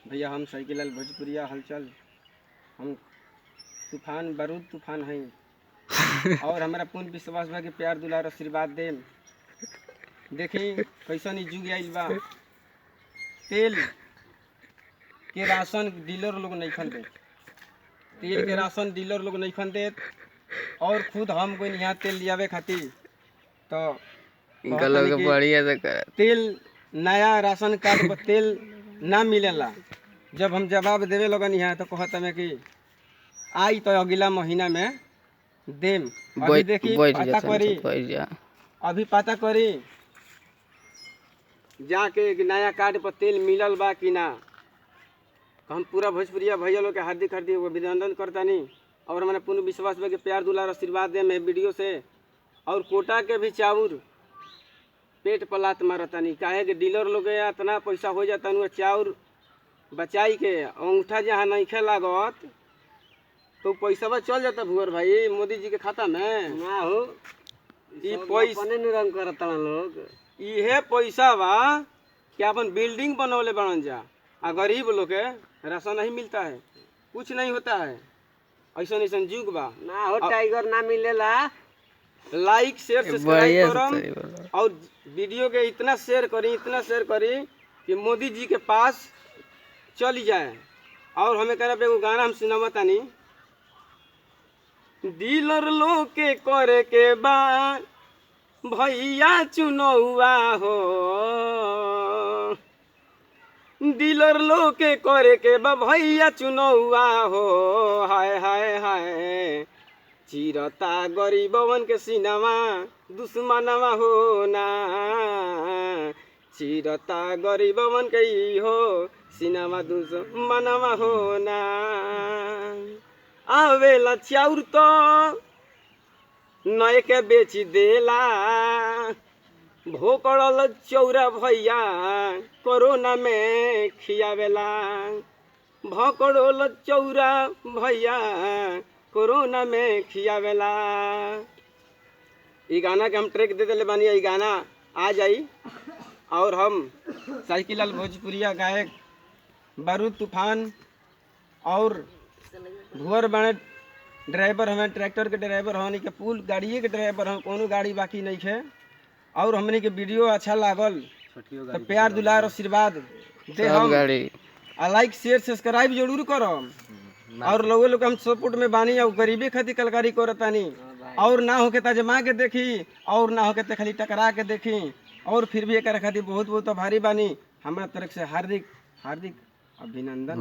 भैया हम साइकिल लाल भोजपुरिया हलचल हम तूफान बारूद तूफान है और हमारा पूर्ण विश्वास बा कि प्यार दुलार आशीर्वाद देम। देखी कैसन ई जुग आइल बा, तेल के राशन डीलर लोग नहीं खन दे, तेल के राशन डीलर लोग नहीं खन देत और खुद हम कोई यहाँ तेल लियावे खातिर तो बढ़िया से कर तेल नया राशन कार्ड पर तेल ना मिलेला। जब हम जवाब देवे लगन यहाँ तो कहत हमें कि आई तो अगला महीना में देम। अभी देखी पता करी, अभी पता करी जाके कि नया कार्ड पर तेल मिलल बा कि ना। हम पूरा भोजपुरिया भैया लोग के हार्दिक हार्दिक अभिनंदन करतानी और हमारा पूर्ण विश्वास बा कि प्यार दुलार आशीर्वाद देम वीडियो से। और कोटा के भी चाउर पेट पलात मारतानी काहे कि डीलर लोग इतना पैसा हो जाता चाउर बचाई के अंगूठा जहाँ नहीं खे लागत तो पैसा चल जाता भुअर भाई मोदी जी के खाता में ना हो। ई पैसा रंग करता लोग, इहे पैसा बा कि अपन बिल्डिंग बनौले बनन जा आ गरीब लोग के राशन नहीं मिलता है, कुछ नहीं होता है। ऐसा ऐसा जुग बा ना हो, टाइगर ना मिलेला। लाइक शेयर सब्सक्राइब करम और वीडियो के इतना शेयर करी कि मोदी जी के पास चली जाए। और हमें कह रहे एगो गाना हम सुनावा तानी, डीलर लोग के करे के बाद भैया चुनौआ हो, डीलर लोग के करे के बा भैया चुनौआ हो। हाय हाय हाय चिरता गरीबवन के सीनामा दुश्मनवा हो ना, चिरता गरीबवन के हो सीनामा दुश्मनवा हो ना। आवेला चाउर तो नए के बेची देला, भोकड़ल चौरा भैया कोरोना में खियावेला, भोकड़ल चौरा भैया कोरोना में खियावेला। ई गाना के हम ट्रैक दे दिले बानी, ई गाना आ जाई और हम साइकिल लाल भोजपुरिया गायक बारूद तूफान और भुअर बने ड्राइवर हमें ट्रैक्टर के ड्राइवर हमारे के पुल गाड़िए के ड्राइवर हम कोनो गाड़ी बाकी नहीं है। और हमने के वीडियो अच्छा लागल तो प्यार दुलार आशीर्वाद दे हम लाइक शेयर सब्सक्राइब जरूर करम। और लोग हम सपोर्ट में बानी और गरीबी खातिर कलकारी करतानी और ना होके तजमा के देखी और ना होके खाली टकरा के देखी और फिर भी एक खातिर बहुत बहुत आभारी बानी। हमारा तरफ से हार्दिक हार्दिक अभिनंदन।